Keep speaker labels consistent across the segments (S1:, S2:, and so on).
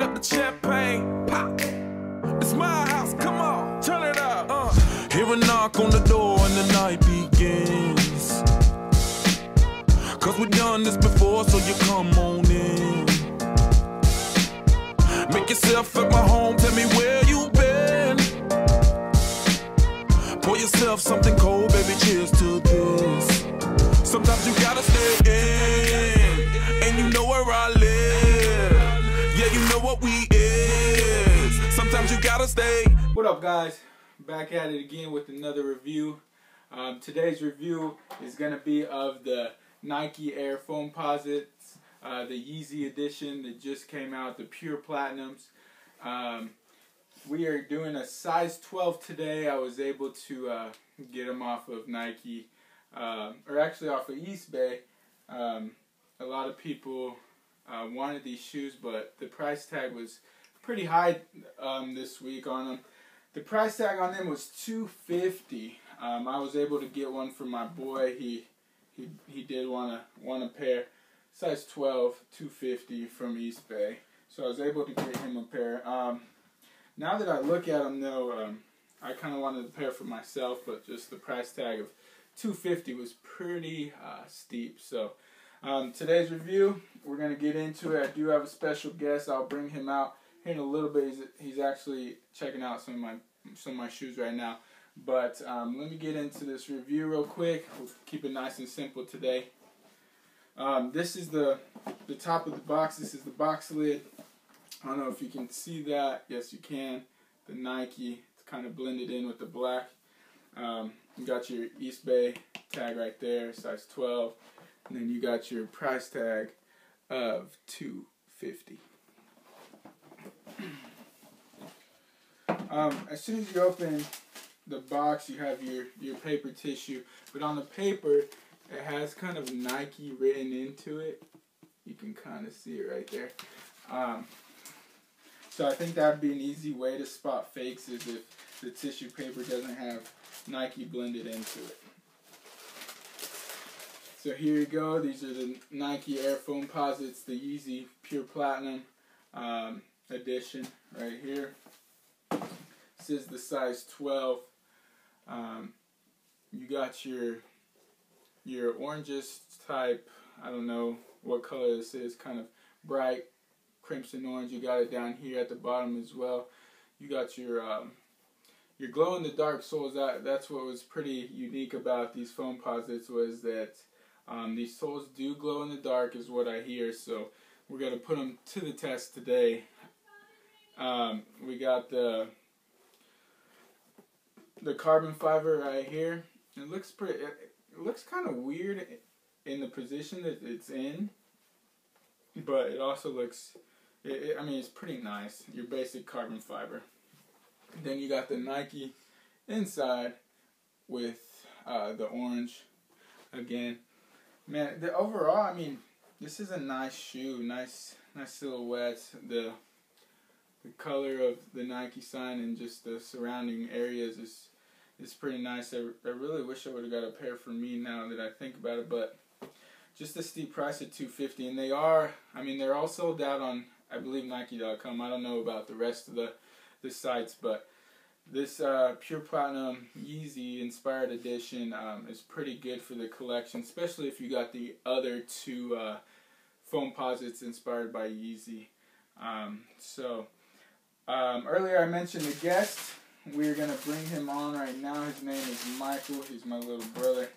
S1: up the champagne, pop. It's my house, come on, turn it up. Hear a knock on the door and the night begins. Cause we've done this before, so you come on in. Make yourself at my home, tell me where you been. Pour yourself something cold, baby, cheers to this. Sometimes you gotta stay in, and you know where I live. Yeah, you know what we is. Sometimes you gotta stay.
S2: What up, guys? Back at it again with another review. Today's review is gonna be of the Nike Air Foamposite, the Yeezy edition that just came out, the Pure Platinums. We are doing a size 12 today. I was able to get them off of Nike, or actually off of East Bay. A lot of people wanted these shoes, but the price tag was pretty high this week on them. The price tag on them was $250. I was able to get one for my boy. He did want a pair, size 12, $250 from East Bay. So I was able to get him a pair. Now that I look at them, though, I kind of wanted a pair for myself, but just the price tag of $250 was pretty steep. So today's review, we're going to get into it. I do have a special guest. I'll bring him out here in a little bit. He's actually checking out some of my shoes right now. But let me get into this review real quick. We'll keep it nice and simple today. This is the top of the box. This is the box lid. I don't know if you can see that. Yes, you can. The Nike, it's kind of blended in with the black. You got your East Bay tag right there, size 12. And then you got your price tag of $250. As soon as you open the box, you have your paper tissue. But on the paper, it has kind of Nike written into it. You can kind of see it right there. So I think that would be an easy way to spot fakes, is if the tissue paper doesn't have Nike blended into it. So here you go. These are the Nike Air Foamposites, the Yeezy Pure Platinum edition right here. This is the size 12. You got your oranges type. I don't know what color this is. Kind of bright crimson orange. You got it down here at the bottom as well. You got your glow in the dark soles. That's what was pretty unique about these Foamposites, was that these soles do glow in the dark, is what I hear. So we're gonna put them to the test today. We got the carbon fiber right here. It looks pretty. It looks kind of weird in the position that it's in, but it also looks. I mean, it's pretty nice. Your basic carbon fiber. Then you got the Nike inside with the orange. Again, man. Overall, I mean, this is a nice shoe. Nice silhouette. The color of the Nike sign and just the surrounding areas is pretty nice. I really wish I would have got a pair for me now that I think about it, but just the steep price at $250, and they're all sold out on, I believe, Nike.com. I don't know about the rest of the sites, but this Pure Platinum Yeezy Inspired Edition is pretty good for the collection, especially if you got the other two Foamposites inspired by Yeezy. Earlier I mentioned the guest. We're going to bring him on right now. His name is Michael. He's my little brother.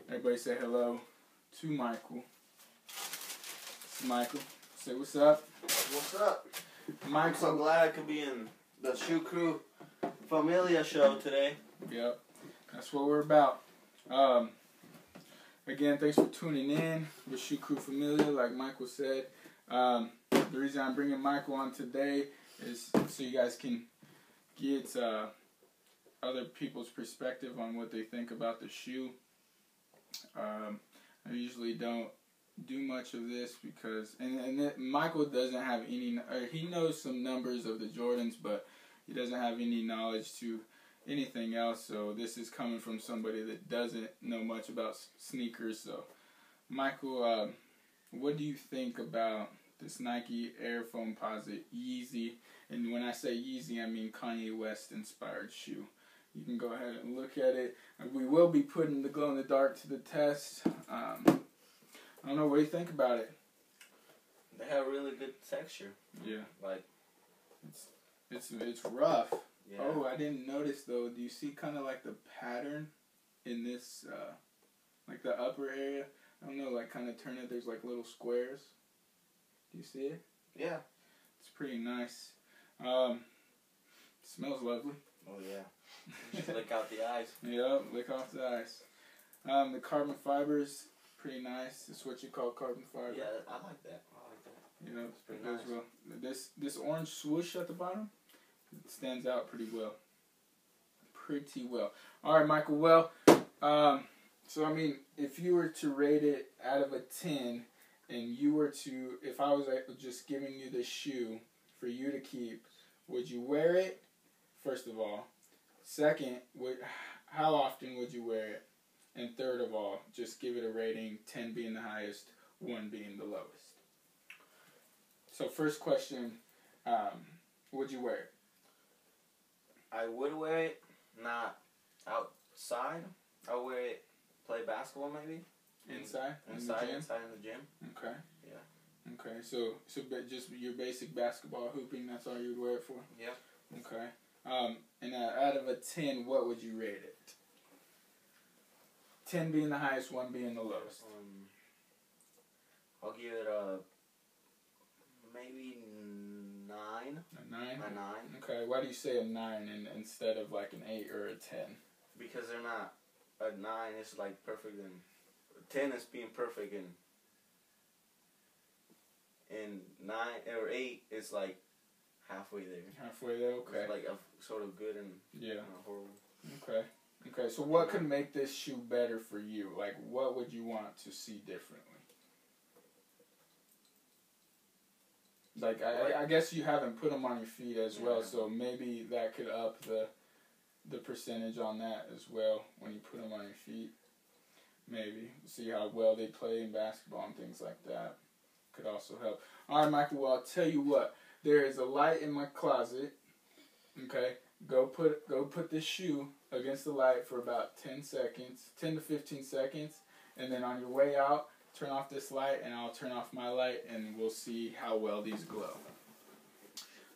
S2: Everybody say hello to Michael. It's Michael. Say what's up.
S3: What's up?
S2: Michael.
S3: I'm so glad I could be in the Shoe Crew Familia show today.
S2: Yep. That's what we're about. Again, thanks for tuning in with Shoe Crew Familia, like Michael said. The reason I'm bringing Michael on today is so you guys can get other people's perspective on what they think about the shoe. I usually don't do much of this because, Michael doesn't have any, or he knows some numbers of the Jordans, but he doesn't have any knowledge to anything else. So this is coming from somebody that doesn't know much about sneakers. So Michael, what do you think about this Nike Air Foamposite Yeezy. And when I say Yeezy, I mean Kanye West inspired shoe. You can go ahead and look at it. We will be putting the glow in the dark to the test. I don't know, what do you think about it?
S3: They have really good texture.
S2: Yeah.
S3: Like,
S2: it's rough.
S3: yeah.
S2: Oh, I didn't notice though. Do you see kind of like the pattern in this, like the upper area? I don't know, like kind of turn it. There's like little squares. Do you see it?
S3: Yeah.
S2: It's pretty nice. Smells lovely.
S3: Oh yeah. Just lick out the ice.
S2: Yep, lick off the ice. The carbon fibers, pretty nice. It's what you call carbon fiber.
S3: Yeah, I like that. I like that.
S2: You know,
S3: It's pretty
S2: goes
S3: nice.
S2: well. This orange swoosh at the bottom, it stands out pretty well. Pretty well. All right, Michael. Well, so I mean, if you were to rate it out of a 10, and you were to, if I was just giving you this shoe for you to keep, would you wear it? First of all. Second, how often would you wear it? And third of all, just give it a rating, 10 being the highest, 1 being the lowest. So first question, would you wear it?
S3: I would wear it, not outside. I would wear it, play basketball maybe.
S2: Inside?
S3: Inside
S2: In
S3: in the gym.
S2: Okay.
S3: Yeah.
S2: Okay, so just your basic basketball hooping, that's all you'd wear it for?
S3: Yeah.
S2: Okay. And out of a 10, what would you rate it? 10 being the highest, 1 being the lowest.
S3: I'll give it a maybe 9.
S2: A 9?
S3: A 9.
S2: Okay, why do you say a 9 instead of like an 8 or a 10?
S3: Because they're not. A 9 is like perfect, and 10 is being perfect, and 9 or 8 is like halfway there.
S2: Halfway there, okay.
S3: It's like a sort of good and
S2: yeah.
S3: Horrible.
S2: Okay. Okay, so what could make this shoe better for you? Like, what would you want to see differently? Like, I guess you haven't put them on your feet as well, so maybe that could up the percentage on that as well when you put them on your feet. Maybe. See how well they play in basketball and things like that. Could also help. All right, Michael, well, I'll tell you what. There is a light in my closet. Okay? Go put this shoe against the light for about 10 seconds, 10 to 15 seconds, and then on your way out, turn off this light, and I'll turn off my light, and we'll see how well these glow.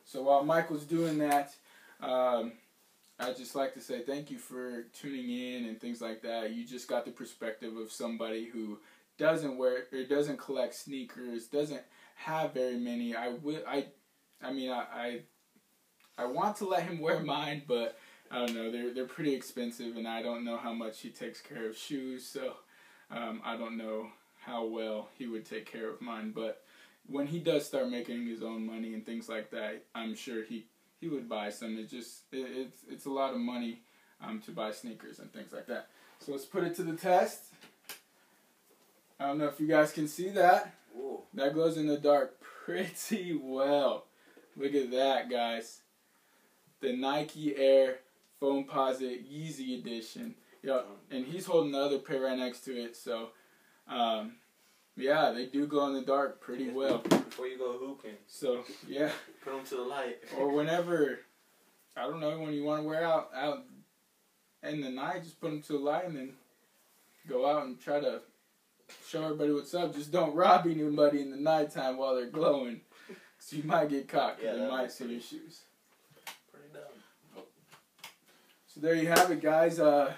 S2: So while Michael's doing that, I'd just like to say thank you for tuning in and things like that. You just got the perspective of somebody who doesn't wear or doesn't collect sneakers, doesn't have very many. I want to let him wear mine, but I don't know. They're pretty expensive, and I don't know how much he takes care of shoes, so I don't know how well he would take care of mine. But when he does start making his own money and things like that, I'm sure he would buy some. It's a lot of money to buy sneakers and things like that. So let's put it to the test. I don't know if you guys can see that.
S3: Ooh.
S2: That glows in the dark pretty well. Look at that, guys. The Nike Air Foamposite Yeezy edition. Yeah, and he's holding the other pair right next to it. So, yeah, they do glow in the dark pretty well.
S3: Before you go hooping.
S2: So, yeah.
S3: Put them to the light.
S2: Or whenever, I don't know, when you want to wear out in the night, just put them to the light and then go out and try to show everybody what's up. Just don't rob anybody in the nighttime while they're glowing. So you might get caught because they might see your shoes.
S3: Pretty dumb.
S2: So there you have it, guys. Yeah,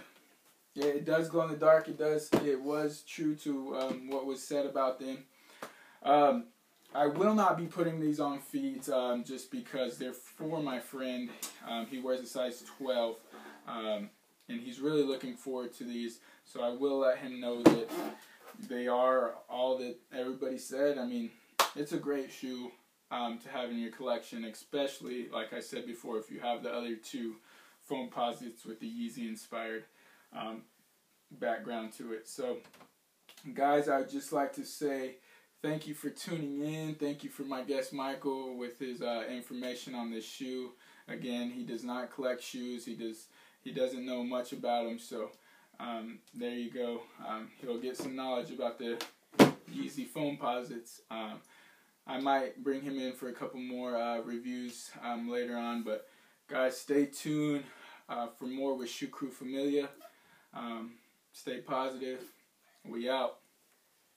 S2: it does glow in the dark. It was true to what was said about them. I will not be putting these on feet just because they're for my friend. He wears a size 12, and he's really looking forward to these. So I will let him know that they are all that everybody said. I mean, it's a great shoe to have in your collection, especially, like I said before, if you have the other two Foamposites with the Yeezy-inspired background to it. So, guys, I would just like to say thank you for tuning in. Thank you for my guest Michael with his information on this shoe. Again, he does not collect shoes. He doesn't know much about them. So there you go. He'll get some knowledge about the Yeezy Foamposites. I might bring him in for a couple more reviews later on. But guys, stay tuned for more with Shoe Crew Familia. Stay positive. We out.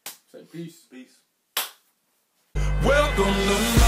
S2: Say peace.
S3: Peace.
S1: Welcome to